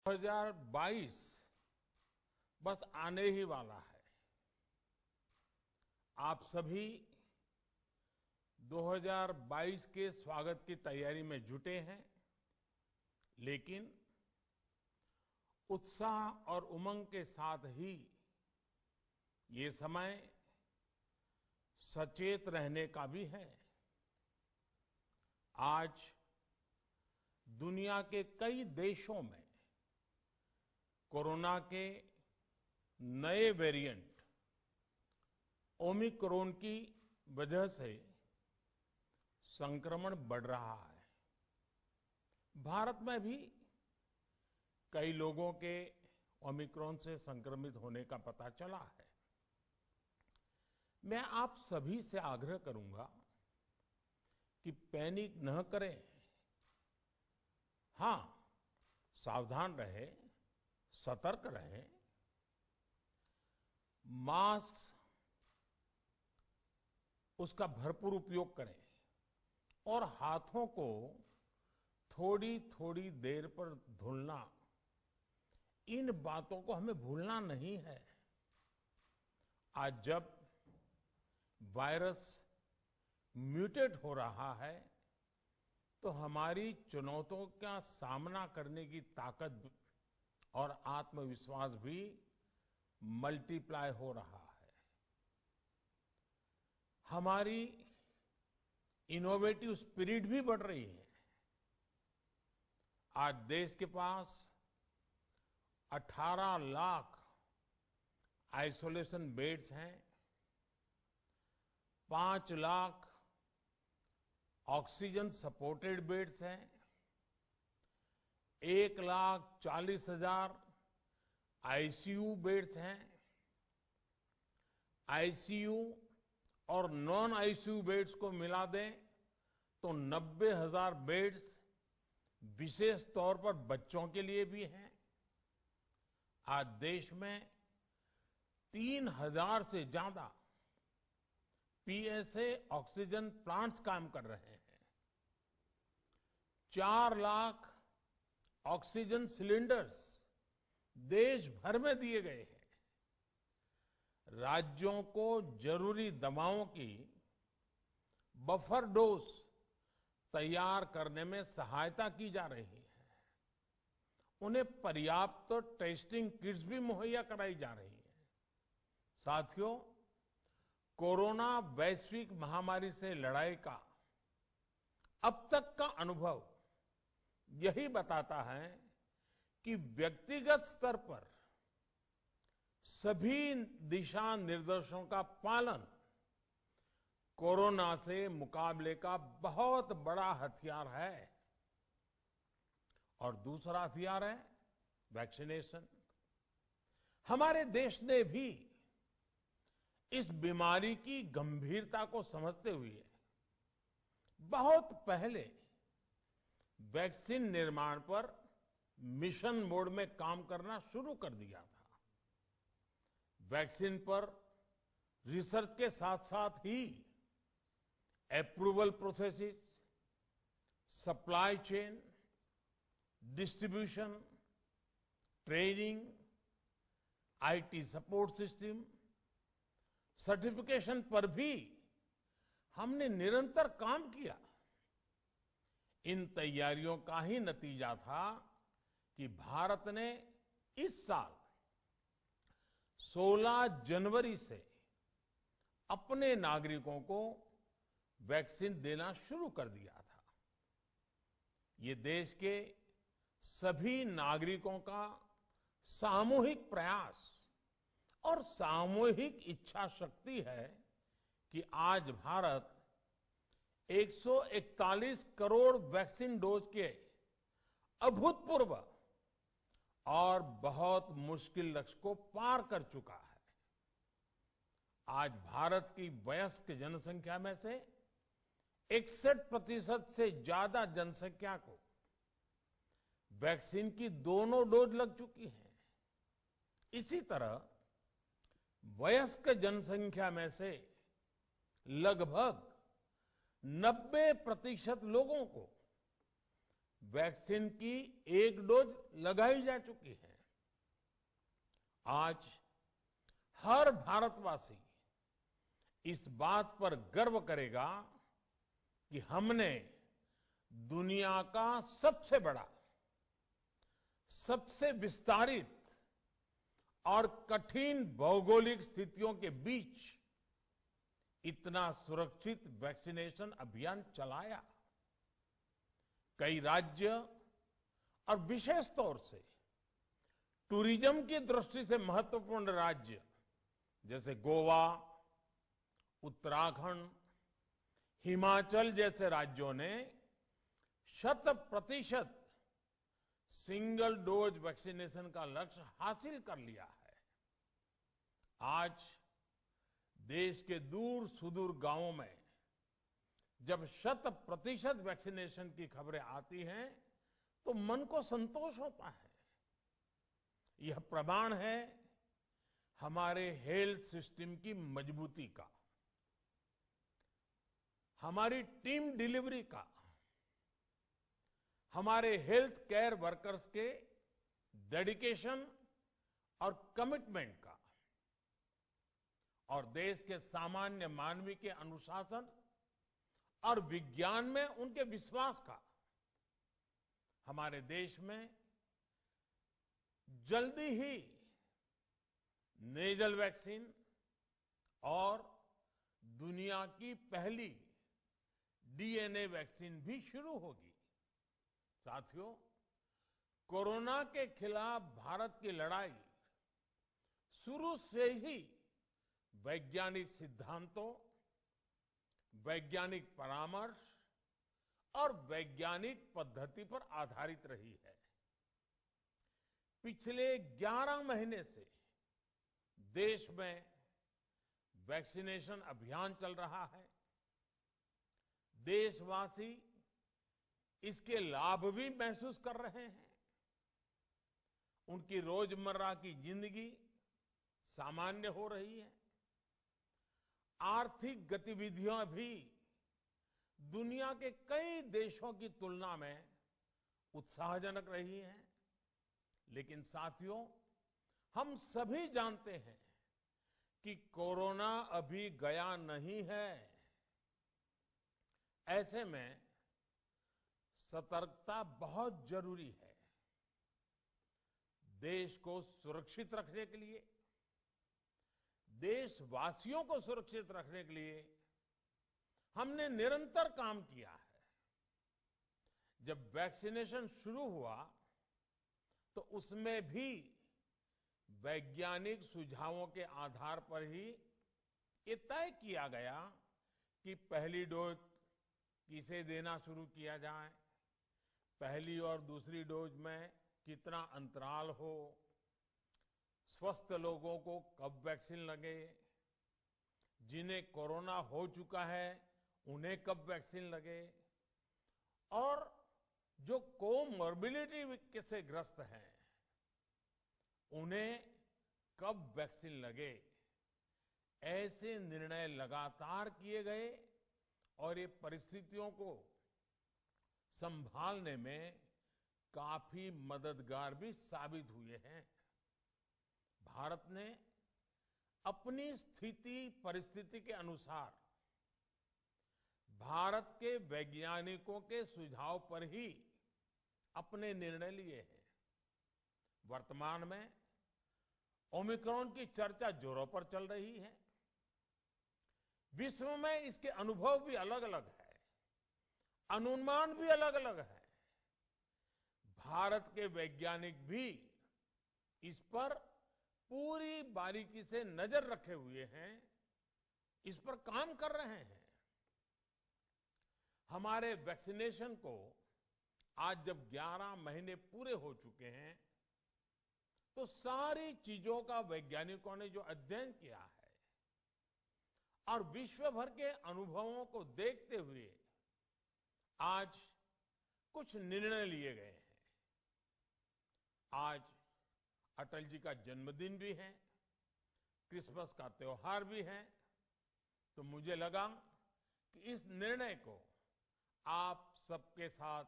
2022 बस आने ही वाला है। आप सभी 2022 के स्वागत की तैयारी में जुटे हैं, लेकिन उत्साह और उमंग के साथ ही ये समय सचेत रहने का भी है। आज दुनिया के कई देशों में कोरोना के नए वेरिएंट ओमिक्रॉन की वजह से संक्रमण बढ़ रहा है। भारत में भी कई लोगों के ओमिक्रॉन से संक्रमित होने का पता चला है। मैं आप सभी से आग्रह करूंगा कि पैनिक न करें। हां, सावधान रहें, सतर्क रहें, मास्क उसका भरपूर उपयोग करें और हाथों को थोड़ी थोड़ी देर पर धुलना, इन बातों को हमें भूलना नहीं है। आज जब वायरस म्यूटेट हो रहा है तो हमारी चुनौतियों का सामना करने की ताकत और आत्मविश्वास भी मल्टीप्लाई हो रहा है। हमारी इनोवेटिव स्पिरिट भी बढ़ रही है। आज देश के पास 18 लाख आइसोलेशन बेड्स हैं, 5 लाख ऑक्सीजन सपोर्टेड बेड्स हैं, 1,40,000 आईसीयू बेड्स हैं। आईसीयू और नॉन आईसीयू बेड्स को मिला दें तो 90,000 बेड्स विशेष तौर पर बच्चों के लिए भी हैं। आज देश में 3,000 से ज्यादा पीएसए ऑक्सीजन प्लांट्स काम कर रहे हैं। 4 लाख ऑक्सीजन सिलेंडर्स देश भर में दिए गए हैं। राज्यों को जरूरी दवाओं की बफर डोज तैयार करने में सहायता की जा रही है। उन्हें पर्याप्त टेस्टिंग किट्स भी मुहैया कराई जा रही है। साथियों, कोरोना वैश्विक महामारी से लड़ाई का अब तक का अनुभव यही बताता है कि व्यक्तिगत स्तर पर सभी दिशा निर्देशों का पालन कोरोना से मुकाबले का बहुत बड़ा हथियार है। और दूसरा हथियार है वैक्सीनेशन। हमारे देश ने भी इस बीमारी की गंभीरता को समझते हुए बहुत पहले वैक्सीन निर्माण पर मिशन मोड में काम करना शुरू कर दिया था। वैक्सीन पर रिसर्च के साथ साथ ही approval processes, supply chain, distribution, training, IT support system, certification पर भी हमने निरंतर काम किया। इन तैयारियों का ही नतीजा था कि भारत ने इस साल 16 जनवरी से अपने नागरिकों को वैक्सीन देना शुरू कर दिया था। ये देश के सभी नागरिकों का सामूहिक प्रयास और सामूहिक इच्छा शक्ति है कि आज भारत 141 करोड़ वैक्सीन डोज के अभूतपूर्व और बहुत मुश्किल लक्ष्य को पार कर चुका है। आज भारत की वयस्क जनसंख्या में से 61% से ज्यादा जनसंख्या को वैक्सीन की दोनों डोज लग चुकी है। इसी तरह वयस्क जनसंख्या में से लगभग 90% लोगों को वैक्सीन की एक डोज लगाई जा चुकी है। आज हर भारतवासी इस बात पर गर्व करेगा कि हमने दुनिया का सबसे बड़ा, सबसे विस्तारित और कठिन भौगोलिक स्थितियों के बीच इतना सुरक्षित वैक्सीनेशन अभियान चलाया। कई राज्य और विशेष तौर से टूरिज्म की दृष्टि से महत्वपूर्ण राज्य जैसे गोवा, उत्तराखंड, हिमाचल जैसे राज्यों ने 100% सिंगल डोज वैक्सीनेशन का लक्ष्य हासिल कर लिया है। आज देश के दूर सुदूर गांवों में जब 100% वैक्सीनेशन की खबरें आती हैं तो मन को संतोष होता है। यह प्रमाण है हमारे हेल्थ सिस्टम की मजबूती का, हमारी टीम डिलीवरी का, हमारे हेल्थ केयर वर्कर्स के डेडिकेशन और कमिटमेंट का, और देश के सामान्य मानवी के अनुशासन और विज्ञान में उनके विश्वास का। हमारे देश में जल्दी ही नेजल वैक्सीन और दुनिया की पहली डीएनए वैक्सीन भी शुरू होगी। साथियों, कोरोना के खिलाफ भारत की लड़ाई शुरू से ही वैज्ञानिक सिद्धांतों, वैज्ञानिक परामर्श और वैज्ञानिक पद्धति पर आधारित रही है। पिछले 11 महीने से देश में वैक्सीनेशन अभियान चल रहा है। देशवासी इसके लाभ भी महसूस कर रहे हैं। उनकी रोजमर्रा की जिंदगी सामान्य हो रही है। आर्थिक गतिविधियां भी दुनिया के कई देशों की तुलना में उत्साहजनक रही हैं। लेकिन साथियों, हम सभी जानते हैं कि कोरोना अभी गया नहीं है। ऐसे में सतर्कता बहुत जरूरी है। देश को सुरक्षित रखने के लिए, देशवासियों को सुरक्षित रखने के लिए हमने निरंतर काम किया है। जब वैक्सीनेशन शुरू हुआ तो उसमें भी वैज्ञानिक सुझावों के आधार पर ही ये तय किया गया कि पहली डोज किसे देना शुरू किया जाए, पहली और दूसरी डोज में कितना अंतराल हो, स्वस्थ लोगों को कब वैक्सीन लगे, जिन्हें कोरोना हो चुका है उन्हें कब वैक्सीन लगे, और जो कोमॉर्बिडिटी से ग्रस्त हैं उन्हें कब वैक्सीन लगे। ऐसे निर्णय लगातार किए गए और ये परिस्थितियों को संभालने में काफी मददगार भी साबित हुए हैं। भारत ने अपनी स्थिति परिस्थिति के अनुसार भारत के वैज्ञानिकों के सुझाव पर ही अपने निर्णय लिए हैं। वर्तमान में ओमिक्रॉन की चर्चा जोरों पर चल रही है। विश्व में इसके अनुभव भी अलग अलग है, अनुमान भी अलग अलग है। भारत के वैज्ञानिक भी इस पर पूरी बारीकी से नजर रखे हुए हैं, इस पर काम कर रहे हैं। हमारे वैक्सीनेशन को आज जब 11 महीने पूरे हो चुके हैं तो सारी चीजों का वैज्ञानिकों ने जो अध्ययन किया है और विश्व भर के अनुभवों को देखते हुए आज कुछ निर्णय लिए गए हैं। आज अटल जी का जन्मदिन भी है, क्रिसमस का त्योहार भी है, तो मुझे लगा कि इस निर्णय को आप सबके साथ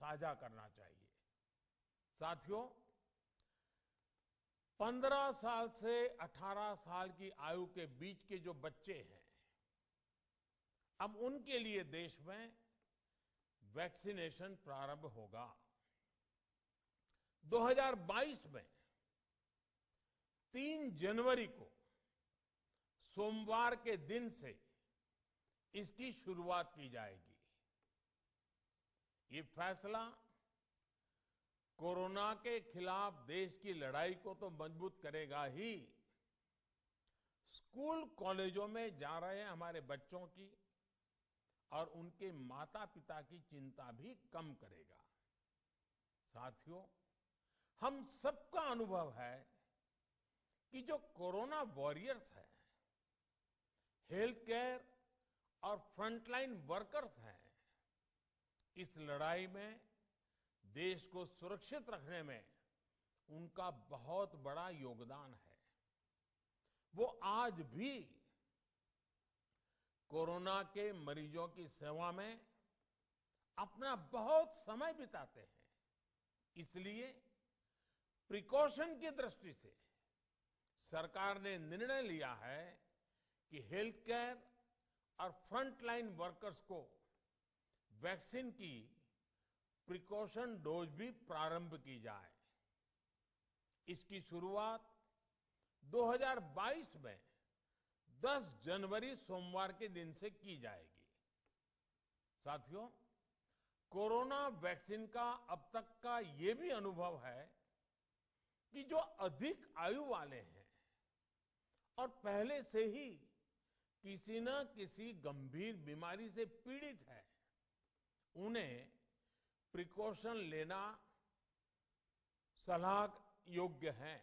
साझा करना चाहिए। साथियों, 15 साल से 18 साल की आयु के बीच के जो बच्चे हैं, अब उनके लिए देश में वैक्सीनेशन प्रारंभ होगा। 2022 में 3 जनवरी को सोमवार के दिन से इसकी शुरुआत की जाएगी। ये फैसला कोरोना के खिलाफ देश की लड़ाई को तो मजबूत करेगा ही, स्कूल कॉलेजों में जा रहे हमारे बच्चों की और उनके माता पिता की चिंता भी कम करेगा। साथियों, हम सबका अनुभव है कि जो कोरोना वॉरियर्स हैं, हेल्थ केयर और फ्रंटलाइन वर्कर्स हैं, इस लड़ाई में देश को सुरक्षित रखने में उनका बहुत बड़ा योगदान है। वो आज भी कोरोना के मरीजों की सेवा में अपना बहुत समय बिताते हैं। इसलिए प्रिकॉशन की दृष्टि से सरकार ने निर्णय लिया है कि हेल्थ केयर और फ्रंटलाइन वर्कर्स को वैक्सीन की प्रिकॉशन डोज भी प्रारंभ की जाए। इसकी शुरुआत 2022 में 10 जनवरी सोमवार के दिन से की जाएगी। साथियों, कोरोना वैक्सीन का अब तक का ये भी अनुभव है कि जो अधिक आयु वाले हैं और पहले से ही किसी न किसी गंभीर बीमारी से पीड़ित है, उन्हें प्रिकॉशन लेना सलाह योग्य है।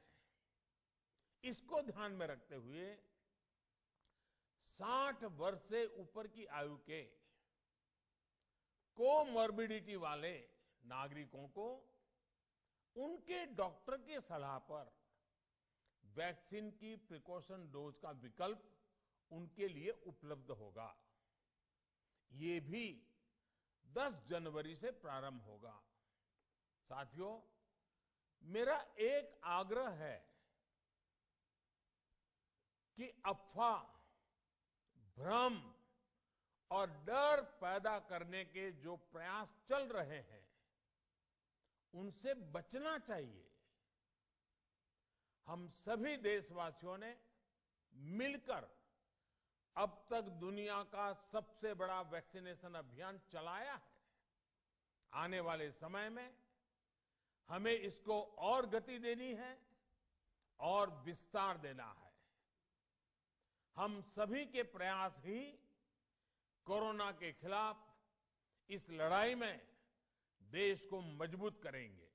इसको ध्यान में रखते हुए 60 वर्ष से ऊपर की आयु के कोमॉर्बिडिटी वाले नागरिकों को उनके डॉक्टर की सलाह पर वैक्सीन की प्रिकॉशन डोज का विकल्प उनके लिए उपलब्ध होगा। ये भी 10 जनवरी से प्रारंभ होगा। साथियों, मेरा एक आग्रह है कि अफवाह, भ्रम और डर पैदा करने के जो प्रयास चल रहे हैं, उनसे बचना चाहिए। हम सभी देशवासियों ने मिलकर अब तक दुनिया का सबसे बड़ा वैक्सीनेशन अभियान चलाया है। आने वाले समय में हमें इसको और गति देनी है और विस्तार देना है। हम सभी के प्रयास ही कोरोना के खिलाफ इस लड़ाई में देश को मजबूत करेंगे।